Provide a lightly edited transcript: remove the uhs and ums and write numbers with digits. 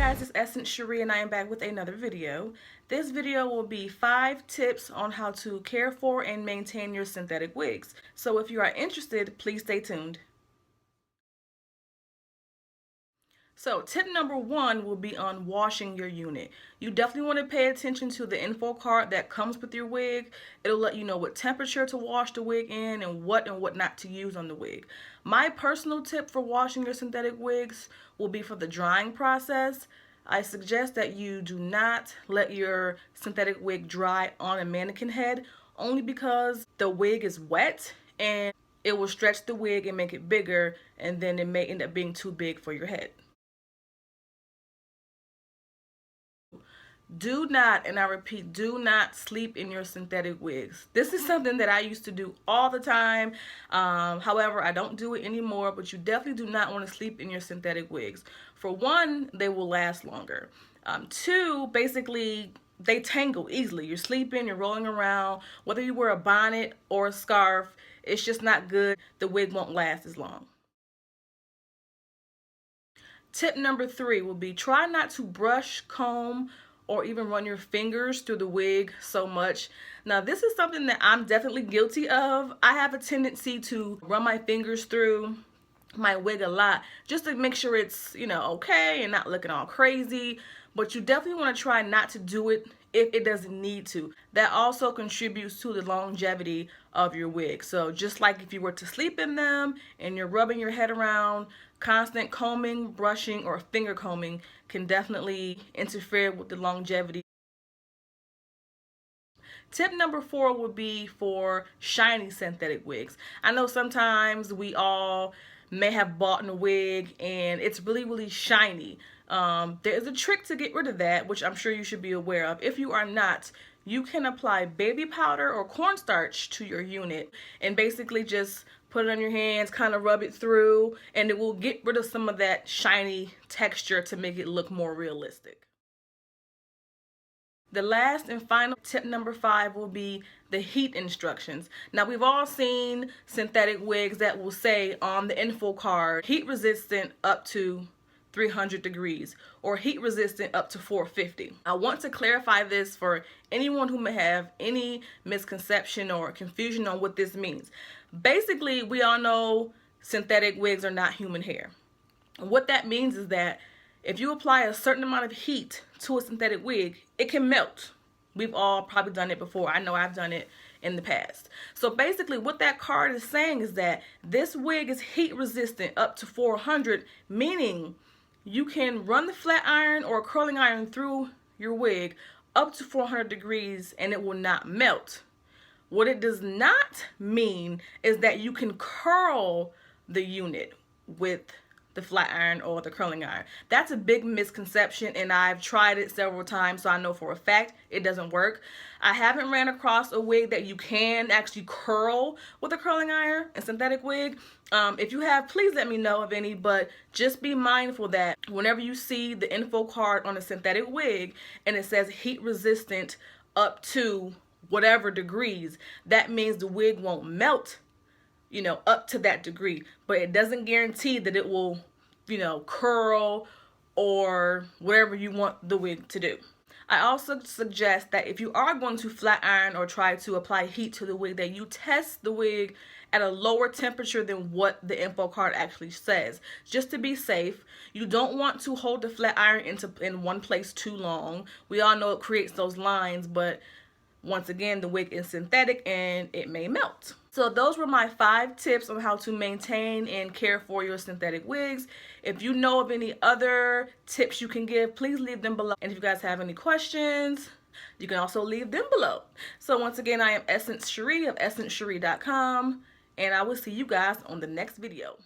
guys, it's Essence Cherie and I am back with another video. This video will be 5 tips on how to care for and maintain your synthetic wigs. So if you are interested, please stay tuned. So tip number 1 will be on washing your unit. You definitely want to pay attention to the info card that comes with your wig. It'll let you know what temperature to wash the wig in and what not to use on the wig. My personal tip for washing your synthetic wigs will be for the drying process. I suggest that you do not let your synthetic wig dry on a mannequin head, only because the wig is wet and it will stretch the wig and make it bigger, and then it may end up being too big for your head. Do not, and I repeat, do not sleep in your synthetic wigs. This is something that I used to do all the time. However, I don't do it anymore, but you definitely do not want to sleep in your synthetic wigs. For one, they will last longer. Two, basically, they tangle easily. You're sleeping, you're rolling around, whether you wear a bonnet or a scarf, it's just not good. The wig won't last as long. Tip number 3 will be try not to brush, comb, or even run your fingers through the wig so much. Now, this is something that I'm definitely guilty of. I have a tendency to run my fingers through my wig a lot just to make sure it's, okay and not looking all crazy. But you definitely want to try not to do it if it doesn't need to. That also contributes to the longevity of your wig. So just like if you were to sleep in them and you're rubbing your head around, constant combing, brushing, or finger combing can definitely interfere with the longevity. Tip number 4 would be for shiny synthetic wigs. I know sometimes we all may have bought a wig and it's really shiny. There is a trick to get rid of that, which I'm sure you should be aware of. If you are not, you can apply baby powder or cornstarch to your unit and basically just put it on your hands, kind of rub it through, and it will get rid of some of that shiny texture to make it look more realistic. The last and final tip number 5 will be the heat instructions. Now, we've all seen synthetic wigs that will say on the info card, heat resistant up to 300 degrees or heat resistant up to 450. I want to clarify this for anyone who may have any misconception or confusion on what this means. Basically, we all know synthetic wigs are not human hair. And what that means is that if you apply a certain amount of heat to a synthetic wig, it can melt. We've all probably done it before. I know I've done it in the past. So basically what that card is saying is that this wig is heat resistant up to 400, meaning you can run the flat iron or curling iron through your wig up to 400 degrees and it will not melt. What it does not mean is that you can curl the unit with the flat iron or the curling iron. That's a big misconception, and I've tried it several times, so I know for a fact it doesn't work. I haven't ran across a wig that you can actually curl with a curling iron, a synthetic wig. If you have, please let me know of any, but just be mindful that whenever you see the info card on a synthetic wig and it says heat resistant up to whatever degrees, that means the wig won't melt up to that degree, but it doesn't guarantee that it will, curl or whatever you want the wig to do. I also suggest that if you are going to flat iron or try to apply heat to the wig, that you test the wig at a lower temperature than what the info card actually says, just to be safe. You don't want to hold the flat iron in one place too long. We all know it creates those lines, but once again, the wig is synthetic and it may melt. So those were my 5 tips on how to maintain and care for your synthetic wigs. If you know of any other tips you can give, please leave them below. And if you guys have any questions, you can also leave them below. So once again, I am Essence Cherie of EssenceCherie.com, and I will see you guys on the next video.